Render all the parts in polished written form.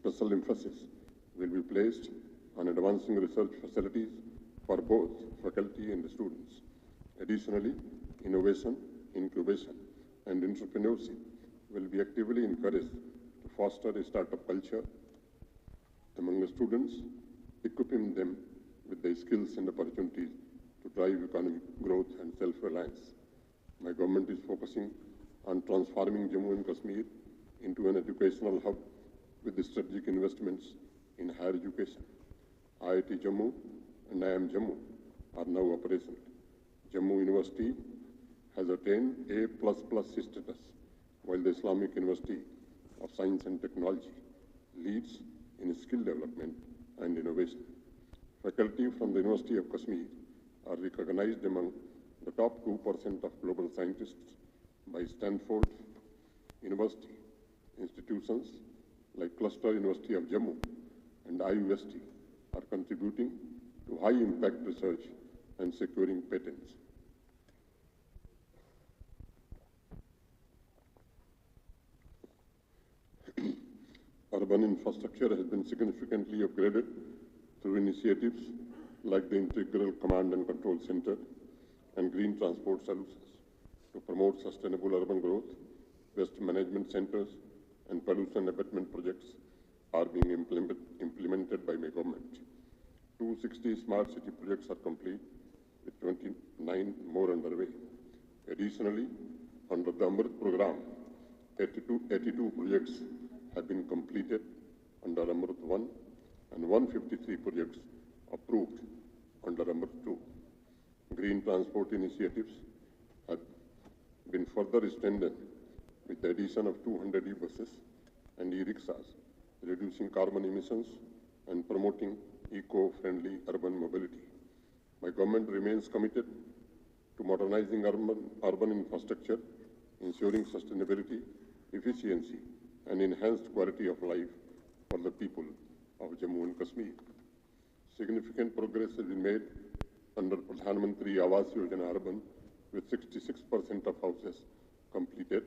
Special emphasis will be placed on advancing research facilities for both faculty and students. Additionally, innovation, incubation, and entrepreneurship will be actively encouraged to foster a startup culture among the students, equipping them with the skills and opportunities to drive economic growth and self-reliance. My government is focusing on transforming Jammu and Kashmir into an educational hub with strategic investments in higher education. IIT Jammu and IIM Jammu are now operational. Jammu University has attained A++ status, while the Islamic University of Science and Technology leads in skill development and innovation. Faculty from the University of Kashmir are recognized among the top 2% of global scientists by Stanford University. Institutions like Cluster University of Jammu and IUST are contributing to high-impact research and securing patents. Urban infrastructure has been significantly upgraded through initiatives like the Integral Command and Control Center and Green Transport Solutions. To promote sustainable urban growth, waste management centers and pollution abatement projects are being implemented by my government. 260 smart city projects are complete, with 29 more underway. Additionally, under the Amrit program, 82 projects have been completed under Amrit 1 and 153 projects approved under Amrit 2. Green transport initiatives have been further strengthened with the addition of 200 e-buses and e-rickshaws, reducing carbon emissions and promoting eco-friendly urban mobility. My government remains committed to modernizing urban infrastructure, ensuring sustainability, efficiency, and enhanced quality of life for the people of Jammu and Kashmir. Significant progress has been made under Pradhan Mantri Awas Yojana Urban, with 66% of houses completed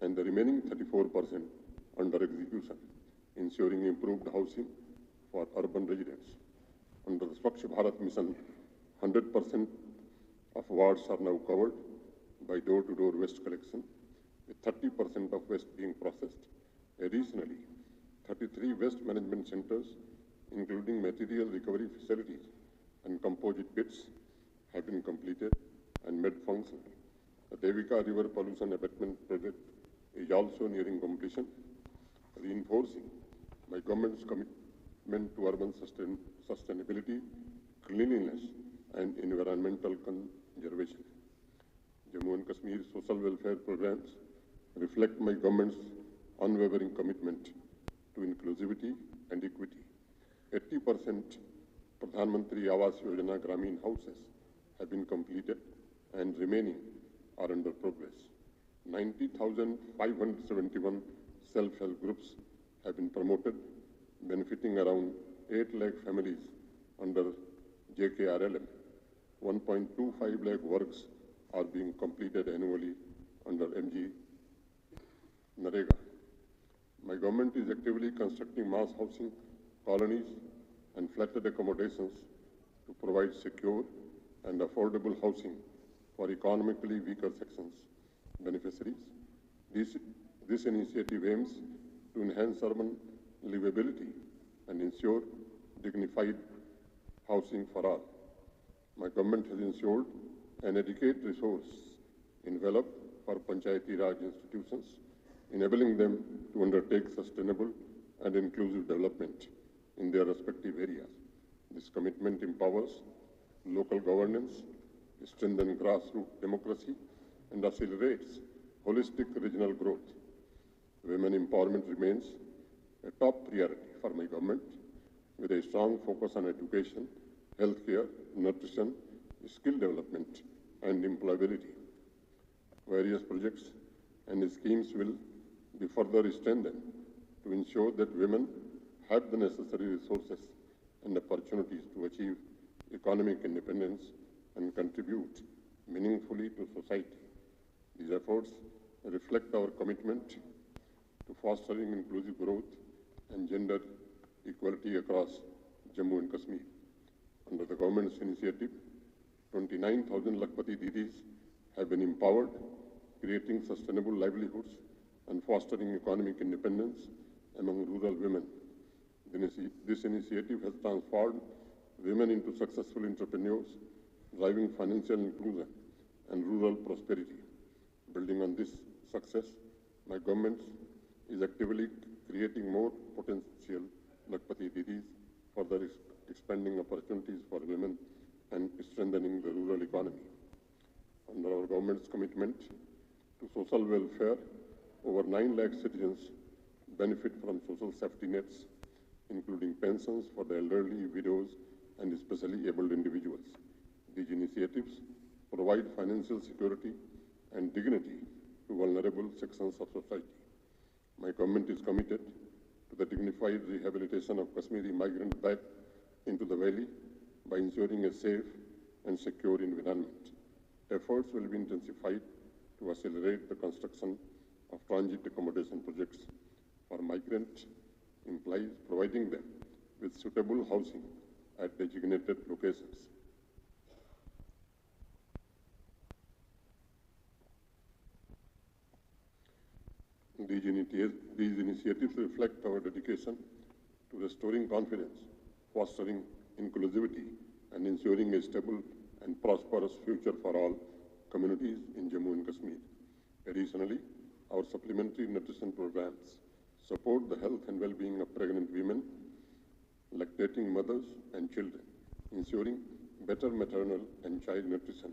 and the remaining 34% under execution, ensuring improved housing for urban residents. Under the Swachh Bharat Mission, 100% of wards are now covered by door-to-door waste collection, with 30% of waste being processed. Additionally, 33 waste management centers, including material recovery facilities and composite pits, have been completed and made functional. The Devika River Pollution Abatement Project is also nearing completion, reinforcing my government's commitment to urban sustainability, cleanliness, and environmental conservation. Jammu and Kashmir social welfare programs reflect my government's unwavering commitment to inclusivity and equity. 80% Pradhan Mantri Awas Yojana Gramin houses have been completed and remaining are under progress. 90,571 self-help groups have been promoted, benefiting around 8 lakh families under JKRLM. 1.25 lakh works are being completed annually under MG Narega. My government is actively constructing mass housing, colonies, and flatted accommodations to provide secure and affordable housing for economically weaker sections beneficiaries. This initiative aims to enhance urban livability and ensure dignified housing for all. My government has ensured an adequate resource envelope for Panchayati Raj institutions, enabling them to undertake sustainable and inclusive development in their respective areas. This commitment empowers local governance, strengthens grassroots democracy, and accelerates holistic regional growth. Women empowerment remains a top priority for my government, with a strong focus on education, healthcare, nutrition, skill development, and employability. Various projects and schemes will be further strengthened to ensure that women have the necessary resources and opportunities to achieve economic independence and contribute meaningfully to society. These efforts reflect our commitment to fostering inclusive growth and gender equality across Jammu and Kashmir. Under the government's initiative, 29,000 Lakhpati Didis have been empowered, creating sustainable livelihoods and fostering economic independence among rural women. This initiative has transformed women into successful entrepreneurs, driving financial inclusion and rural prosperity. Building on this success, my government is actively creating more potential Lakhpati Didis, further expanding opportunities for women and strengthening the rural economy. Under our government's commitment to social welfare, over 9 lakh citizens benefit from social safety nets, including pensions for the elderly, widows, and especially abled individuals. These initiatives provide financial security and dignity to vulnerable sections of society. My government is committed to the dignified rehabilitation of Kashmiri migrants back into the valley by ensuring a safe and secure environment. Efforts will be intensified to accelerate the construction of transit accommodation projects for migrant employees, providing them with suitable housing at designated locations. These initiatives reflect our dedication to restoring confidence, fostering inclusivity, and ensuring a stable and prosperous future for all communities in Jammu and Kashmir. Additionally, our supplementary nutrition programs support the health and well-being of pregnant women, lactating mothers, and children, ensuring better maternal and child nutrition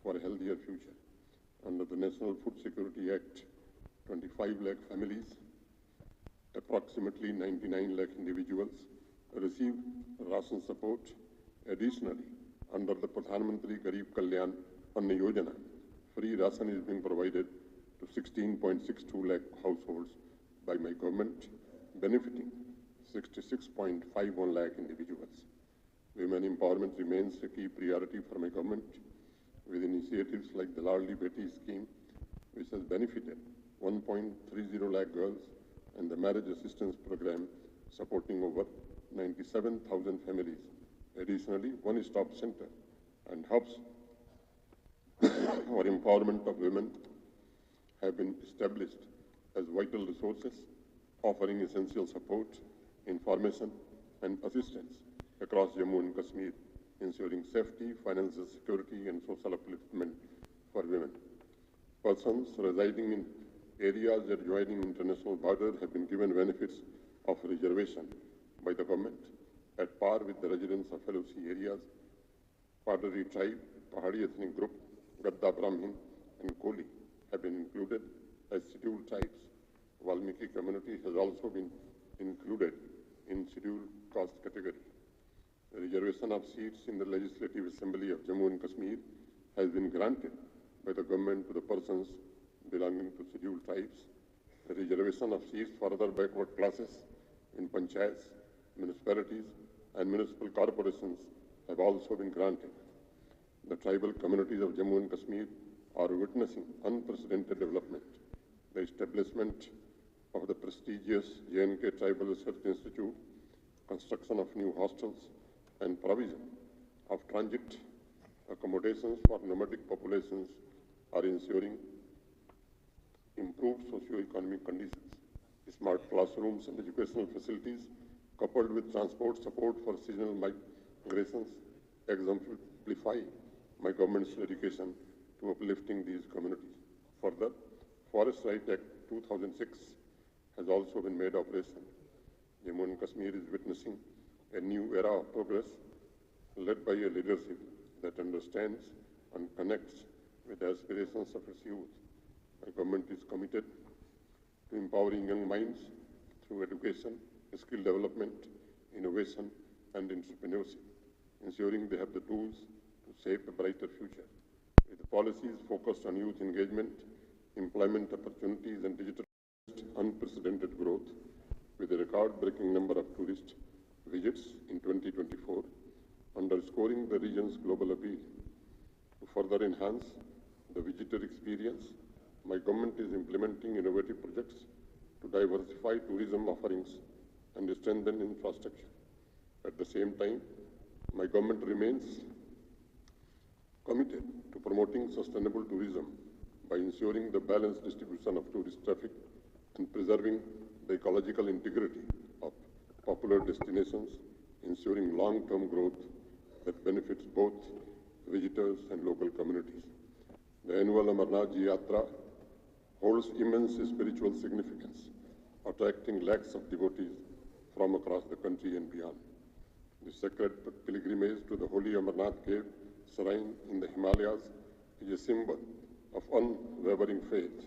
for a healthier future. Under the National Food Security Act, 25 lakh families, approximately 99 lakh individuals receive ration support. Additionally, under the Pradhan Mantri Garib Kalyan Anna Yojana, free ration is being provided to 16.62 lakh households by my government, benefiting 66.51 lakh individuals. Women empowerment remains a key priority for my government, with initiatives like the Ladli Beti scheme, which has benefited 1.30 lakh girls, and the marriage assistance program supporting over 97,000 families. Additionally, one-stop center and hubs for empowerment of women have been established as vital resources, offering essential support, information, and assistance across Jammu and Kashmir, ensuring safety, financial security, and social upliftment for women. Persons residing in areas adjoining international borders have been given benefits of reservation by the government at par with the residents of LOC areas. Padari tribe, Pahadi ethnic group, Gadda Brahmin, and Koli have been included as scheduled tribes. Valmiki community has also been included in scheduled caste category. The reservation of seats in the Legislative Assembly of Jammu and Kashmir has been granted by the government to the persons belonging to scheduled tribes. The reservation of seats for other backward classes in panchayats, municipalities, and municipal corporations have also been granted. The tribal communities of Jammu and Kashmir are witnessing unprecedented development. The establishment of the prestigious J&K Tribal Research Institute, construction of new hostels, and provision of transit accommodations for nomadic populations are ensuring improved socio-economic conditions. Smart classrooms and educational facilities, coupled with transport support for seasonal migrations, exemplify my government's dedication to uplifting these communities. Further, Forest Right Act 2006 has also been made operational. Jammu and Kashmir is witnessing a new era of progress led by a leadership that understands and connects with the aspirations of its youth. My government is committed to empowering young minds through education, skill development, innovation, and entrepreneurship, ensuring they have the tools to shape a brighter future. With the policies focused on youth engagement, employment opportunities, and digital unprecedented growth, with a record-breaking number of tourist visits in 2024, underscoring the region's global appeal. To further enhance the visitor experience, my government is implementing innovative projects to diversify tourism offerings and strengthen infrastructure. At the same time, my government remains committed to promoting sustainable tourism by ensuring the balanced distribution of tourist traffic and preserving the ecological integrity of popular destinations, ensuring long-term growth that benefits both visitors and local communities. The annual Amarnath Ji Yatra holds immense spiritual significance, attracting lakhs of devotees from across the country and beyond. The sacred pilgrimage to the holy Amarnath cave shrine in the Himalayas is a symbol of unwavering faith